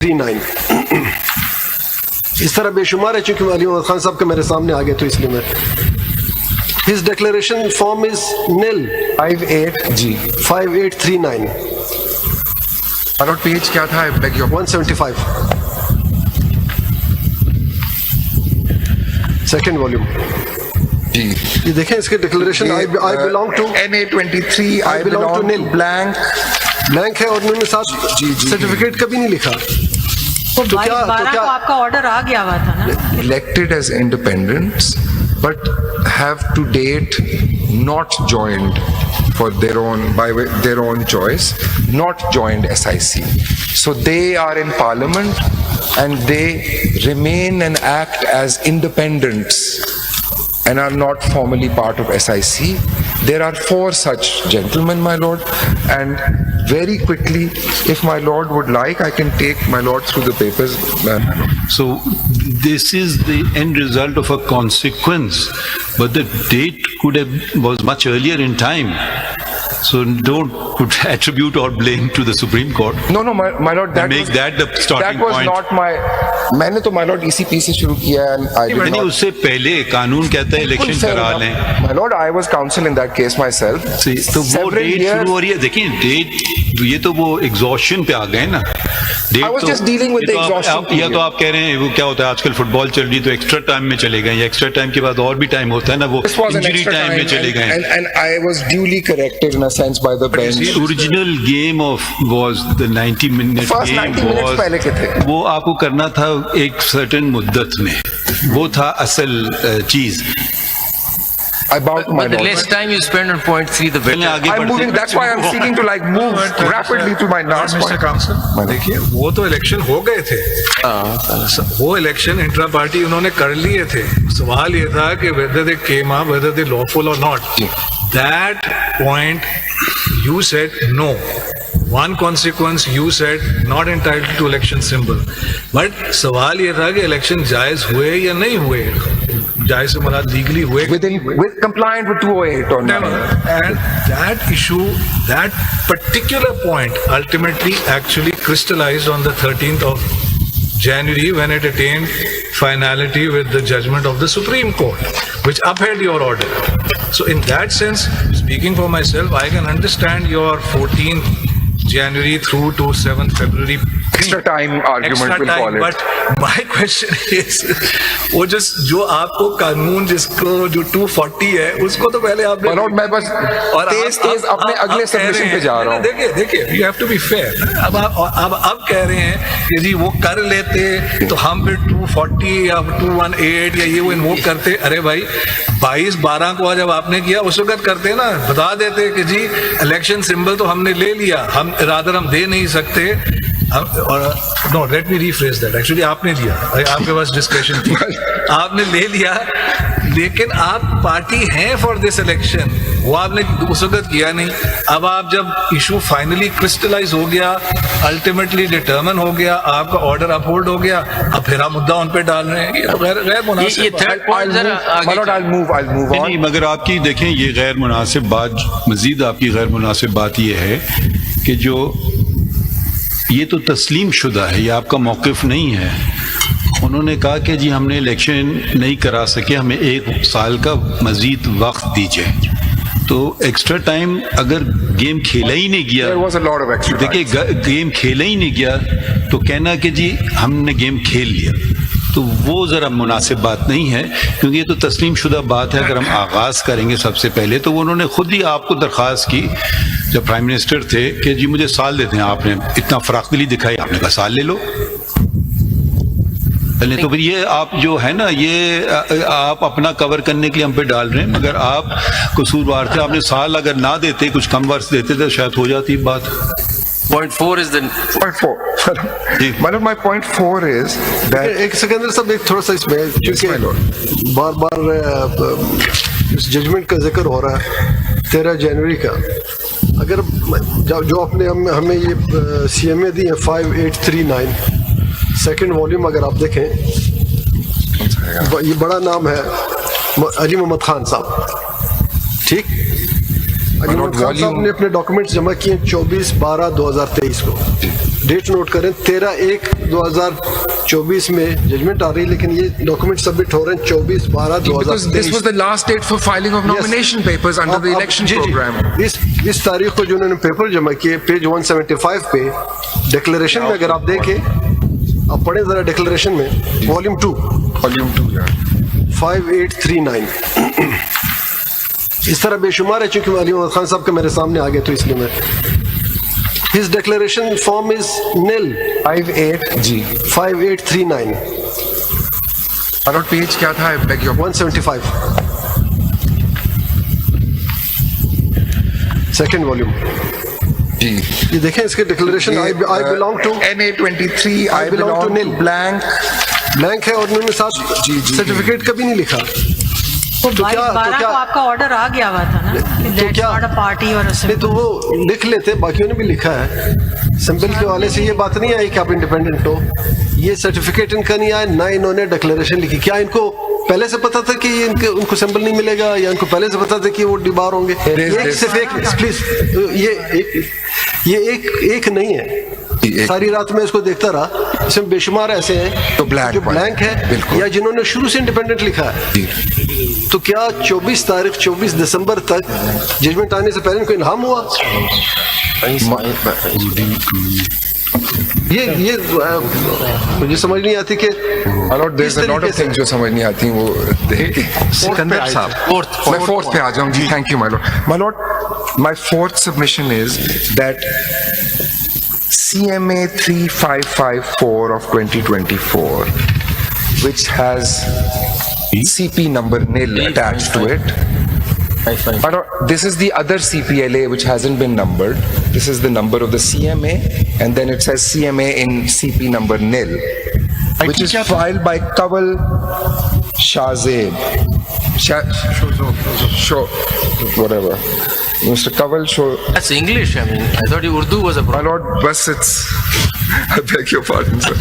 39 اس طرح بے شمار ہے, چونکہ علی محمد خان صاحب کے میرے سامنے آ گئے تو اس لیے میں his declaration form is nil 5839 اور پیج کیا تھا؟ 175 سیکنڈ والیوم. جی یہ دیکھیں اس کے declaration I belong to NA23 I belong to nil blank blank ہے اور انہوں نے ساتھ سرٹیفکیٹ کبھی نہیں لکھا. تو 22/12 کو آپ کا آرڈر آ گیا ہوا تھا نا. elected as independents but have to date not joined for their own by their own choice, not joined SIC. So they are in parliament and they remain and act as independents and are not formally part of SIC. There are 4 such gentlemen, my lord, and very quickly, if my lord would like, I can take my lord through the papers. So this is the end result of a consequence, but the date was much earlier in time. So don't put attribute or blame to the Supreme Court. No, my lord, that make that the starting that was point. Not my. میں نے تو my lord ECP سے شروع کیا ہے. نہیں, اس سے پہلے قانون کہتا ہے الیکشن کرا لیں. My lord, I was counsel in that case myself. تو وہ ڈیٹ شروع ہو رہی ہے. دیکھیں ڈیٹ, یہ تو وہ ایگزاشن پہ آ گئے نا. I was just dealing with the exhaustion. یا تو آپ کہہ رہے ہیں وہ کیا ہوتا ہے آج کل فٹ بال چل رہی تو ایکسٹرا ٹائم میں چلے گئے, یا ایکسٹرا ٹائم کے بعد اور بھی ٹائم ہوتا ہے نا, وہ انجری ٹائم میں چلے گئے. And I was duly corrected in a sense by the bench. The original game was the 90-minute First game 90 minutes پہلے کے تھے. وہ آپ کو کرنا تھا ایک سرٹن مدت میں, وہ تھا اصل چیز. About my But the less time you spend on point 3, the better. I'm moving. That's why I'm seeking to like move rapidly to my last Mr. point. Counsel, دیکھیے وہ تو الیکشن ہو گئے تھے, وہ الیکشن انٹرا پارٹی انہوں نے کر لیے تھے. سوال یہ تھا کہ whether they came up, whether they lawful or not. That point you said no. One consequence you said not entitled to election symbol. But سوال یہ تھا کہ الیکشن جائز ہوئے یا نہیں ہوئے, جائز سے مراد لیگلی ہوئے with compliant with 208 or not. And that issue, that particular point ultimately actually crystallized on the 13th of January when it attained finality with the judgment of the Supreme Court, which upheld your order. So in that sense, speaking for myself, I can understand your 14th January through to 7th February Extra time argument will call it. But my question is, وہ جو آپ کو قانون جس کو جو 240 ہے اس کو تو پہلے آپ نے, میں بس تیز اپنے اگلے سبمیشن پہ جا رہا ہوں. دیکھیے you have to be fair. اب کہہ رہے ہیں کہ جی وہ کر لیتے تو ہم پھر 240 یا 218 یا یہ وہ انووک کرتے. ارے بھائی 22/12 کو جب آپ نے کیا اس وقت کرتے نا, بتا دیتے کہ جی الیکشن سمبل تو ہم نے لے لیا, ہم رادر ہم دے نہیں سکتے. No let me rephrase that, actually آپ نے دیا, آپ کے پاس ڈسکشن تھی, آپ نے لے لیا, لیکن آپ پارٹی ہیں فار دس الیکشن, وہ آپ نے اس وقت کیا نہیں. اب آپ جب ایشو فائنلی کرسٹلائز ہو گیا, الٹیمیٹلی ڈٹرمن ہو گیا, آپ کا آرڈر اپ ہولڈ ہو گیا, اب پھر آپ مدعا ان پہ ڈال رہے ہیں, یہ غیر مناسب. نہیں, مگر آپ کی دیکھیں یہ غیر مناسب بات, مزید آپ کی غیر مناسب بات یہ ہے کہ جو یہ تو تسلیم شدہ ہے, یہ آپ کا موقف نہیں ہے. انہوں نے کہا کہ جی ہم نے الیکشن نہیں کرا سکے, ہمیں 1 سال کا مزید وقت دیجیے. تو ایکسٹرا ٹائم اگر گیم کھیلا ہی نہیں گیا, دیکھیں گیم کھیلا ہی نہیں گیا تو کہنا کہ جی ہم نے گیم کھیل لیا, تو وہ ذرا مناسب بات نہیں ہے, کیونکہ یہ تو تسلیم شدہ بات ہے. اگر ہم آغاز کریں گے سب سے پہلے تو انہوں نے خود ہی آپ کو درخواست کی جب پرائم منسٹر تھے کہ جی مجھے سال دیتے ہیں, آپ نے اتنا فراخ دلی دکھائی, آپ نے کہا سال لے لو. تو پھر یہ آپ جو ہے نا, یہ آپ اپنا کور کرنے کے لیے ہم پہ ڈال رہے ہیں, مگر آپ قصوروار تھے. آپ نے سال اگر نہ دیتے, کچھ کم ورس دیتے تو شاید ہو جاتی بات. Point 4 is the point 4. My point 4 is that ایک سکندر صاحب ایک تھوڑا سا اس میں, چونکہ بار بار اس ججمنٹ کا ذکر ہو رہا ہے 13 جنوری کا. اگر جو آپ نے ہمیں یہ سی ایم اے دی ہے 5839 سیکنڈ والیوم, اگر آپ دیکھیں یہ بڑا نام ہے علی محمد خان صاحب, ٹھیک. علی محمد خان صاحب نے اپنے ڈاکومنٹس جمع کیے 24/12/2023 کو. डेट नोट करें 13/1/2024 में जजमेंट आ रही है, लेकिन ये डॉक्यूमेंट सबमिट हो रहे हैं 24/12/2023 Because this was the last date for filing of nomination papers under the election program. इस तारीख को जो उन्होंने पेपर जमा किए, पेज 175 पे डिक्लेरेशन में अगर आप देखें, आप पढ़ें जरा डिक्लेरेशन में, वॉल्यूम 2 Volume 2, yeah. 5839। इस तरह बेशुमार है, चूंकि अली मोहम्मद खान साहब के मेरे सामने आ गए तो इसलिए मैं, his declaration form is nil 5839 Allot page क्या था? I beg your 175 second volume. जी। ये देखें इसके declaration, I belong to NA23, I belong to nil blank. Blank है और उन्होंने साथ जी। सर्टिफिकेट कभी नहीं लिखा। तो क्या- 22/12 क्या- को आपका ऑर्डर आ गया हुआ था ना कि तो that's क्या not a party or a नहीं तो वो लिख लेते, बाकियों ने भी लिखा है। सिंपल के वाले से ये बात नहीं आई कि आप इंडिपेंडेंट हो, ये सर्टिफिकेट इनका नहीं आया, ना इन्होंने डिक्लेरेशन लिखी। क्या इनको पहले से पता था कि उनको सिंबल नहीं मिलेगा, या इनको पहले से पता था कि वो डिबार होंगे? एक सिर्फ एक प्लीज, ये एक नहीं है। सारी रात में इसको देखता रहा, इसमें बेशुमार ऐसे हैं तो ब्लैंक जो ब्लैंक है बिल्कुल। या जिन्होंने शुरू से इंडिपेंडेंट लिखा है। तो क्या 24 दिसंबर तक जजमेंट आने से पहले इनको इल्हाम हुआ? ये मुझे समझ नहीं आती कि Allot, there's a lot of things जो समझ नहीं आती वो देख के। सिकंदर साहब, मैं फोर्थ पे आ जाऊं जी। Thank you my lord. My lord, my fourth submission is that CMA 3554 of 2024, which has CP number nil attached to it. My lord, this is the other CPLA which hasn't been numbered. This is the number of the CMA, and then it says CMA in CP number nil, which is filed by Kawal Shahzeb. Whatever. Mr. Kawal Show. That's English. I mean, I thought Urdu was a My problem. lord, bus it's. I beg your pardon, sir.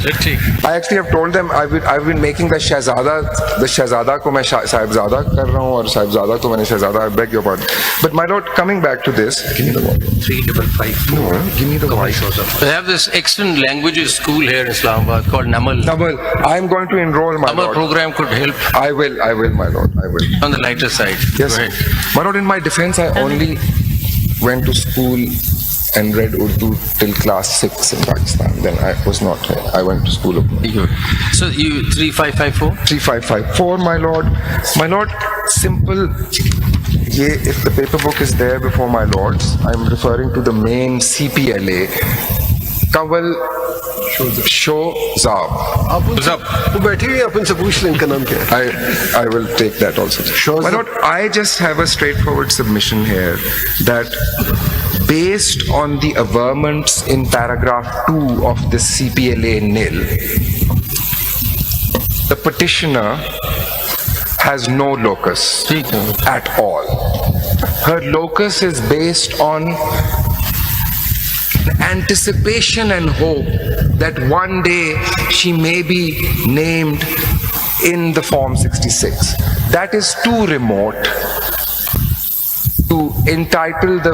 I actually have told them I've been making the Shahzada को मैं साहिबजादा कर रहा हूँ और साहिबजादा को मैंने शहजादा. I beg your pardon. But my lord, coming back to this, give me the volume. 355. No, give me the voice. They have this excellent languages school here in Islamabad called Namal. Double. I'm going to enroll, my Our lord. program could help I will, my lord. I will. on the lighter side. Yes. Go ahead. My lord, in my defense, I only went to school and read Urdu till class 6 in Pakistan. Then I was not here. I went to school of So you 3554? 3554, my lord. My lord, simple. If the paper book is there before my lords, I'm referring to the main CPLA. Kawal Shozab. आप वो बैठी हुई हैं, आप इनसे पूछ लें इनका नाम क्या है। I will take that also. Shozab. My lord, I just have a straightforward submission here that based on the averments in paragraph 2 of the CPLA nil, the petitioner has no locus at all. Her locus is based on anticipation and hope that one day she may be named in the Form 66. That is too remote to entitle the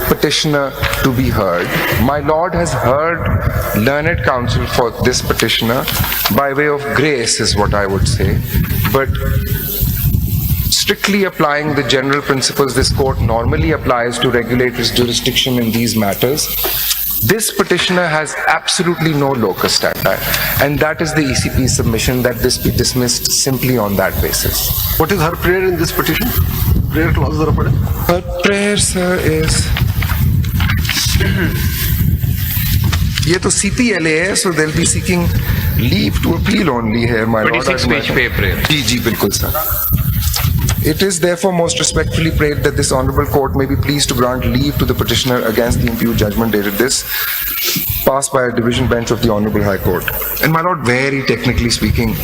petitioner to be heard. My lord has heard learned counsel for this petitioner by way of grace is what I would say, but strictly applying the general principles this court normally applies to regulate its jurisdiction in these matters, this petitioner has absolutely no locus standi, and that is the ECP's submission that this be dismissed simply on that basis. What is her prayer in this petition? Prayer clause जरा पढ़ें। Her prayer, sir, is ये तो CPLA है, so they'll be seeking leave to appeal only here, my lord. 26 page पे prayer. जी बिल्कुल sir. It is therefore most respectfully prayed that this honorable court may be pleased to grant leave to the petitioner against the imputed judgment dated this, passed by a division bench of the Honorable High Court. And my lord, very technically speaking,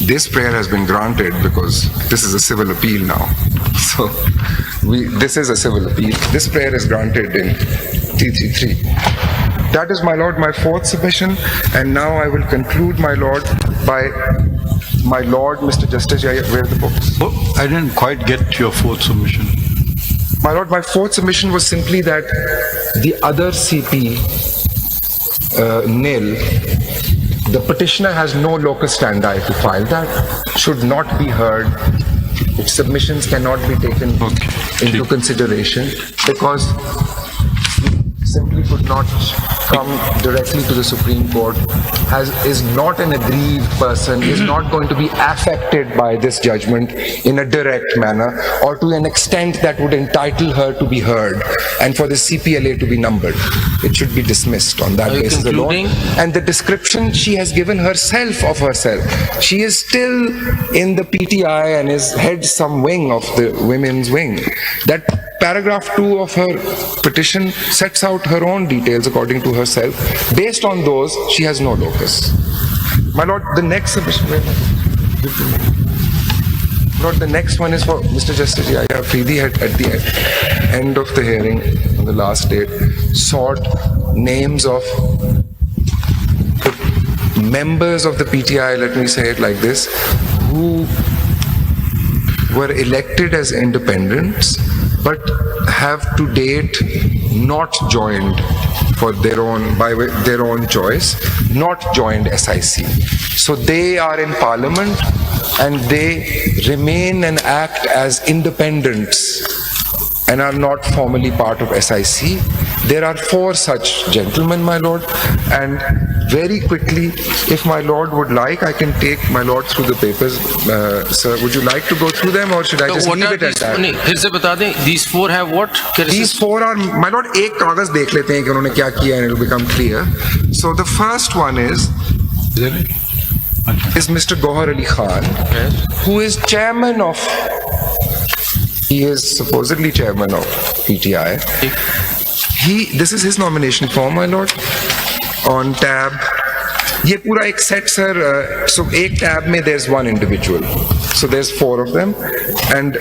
this prayer has been granted because this is a civil appeal now. So this is a civil appeal. This prayer is granted in T33. That is, my lord, my fourth submission, and now I will conclude, my lord, by my lord, Mr. Justice, where are the books? Oh, I didn't quite get your fourth submission. My lord, my fourth submission was simply that the other CP nil, the petitioner has no locus standi to file. That should not be heard. Its submissions cannot be taken into consideration because he simply could not come directly to the Supreme Court, is not an aggrieved person, is not going to be affected by this judgment in a direct manner or to an extent that would entitle her to be heard and for the CPLA to be numbered. It should be dismissed on that Are you basis alone. concluding? And the description she has given herself of herself, she is still in the PTI and is head some wing of the women's wing. That paragraph 2 of her petition sets out her own details according to herself. Based on those, she has no locus. My lord, the next submission, Lord, the next one is for Mr. Justice Yahya Afridi at the end of the hearing on the last date, sought names of the members of the PTI, let me say it like this, who were elected as independents but have to date not joined for their own, by their own choice, not joined SIC. So they are in Parliament and they remain and act as independents and are not formally part of SIC. There are 4 such gentlemen, my lord, and very quickly, if my lord would like, I can take my lord through the papers. Sir, would you like to go through them or should I just what leave are it at these? that? नहीं, फिर से बता दें, these 4 have what? These 4 are, my lord, एक कागज देख लेते हैं कि उन्होंने क्या किया and it will become clear. So the first one is Mr. Gohar Ali Khan, who is chairman of, he is supposedly chairman of PTI. This is his nomination form, my lord, on tab. ये पूरा एक set, sir. So एक tab में there's one individual. So there's 4 of them, and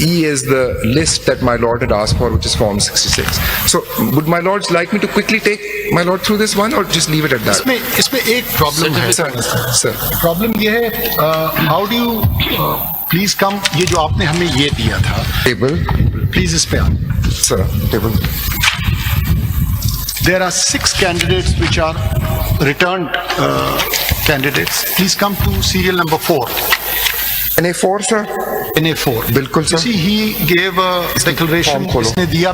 E is the list that my lord had asked for, which is Form 66. So would my lords like me to quickly take my lord through this one, or just leave it at that? इसमें एक problem है Sir. Problem ये है how do you please come ये जो आपने हमें ये दिया था Table, प्लीज इस पे आ sir, table. There are 6 candidates which are returned candidates. Please come to serial number 4. NA4, sir? NA4. बिल्कुल, sir. See, he gave a declaration. form खोलो. इसने दिया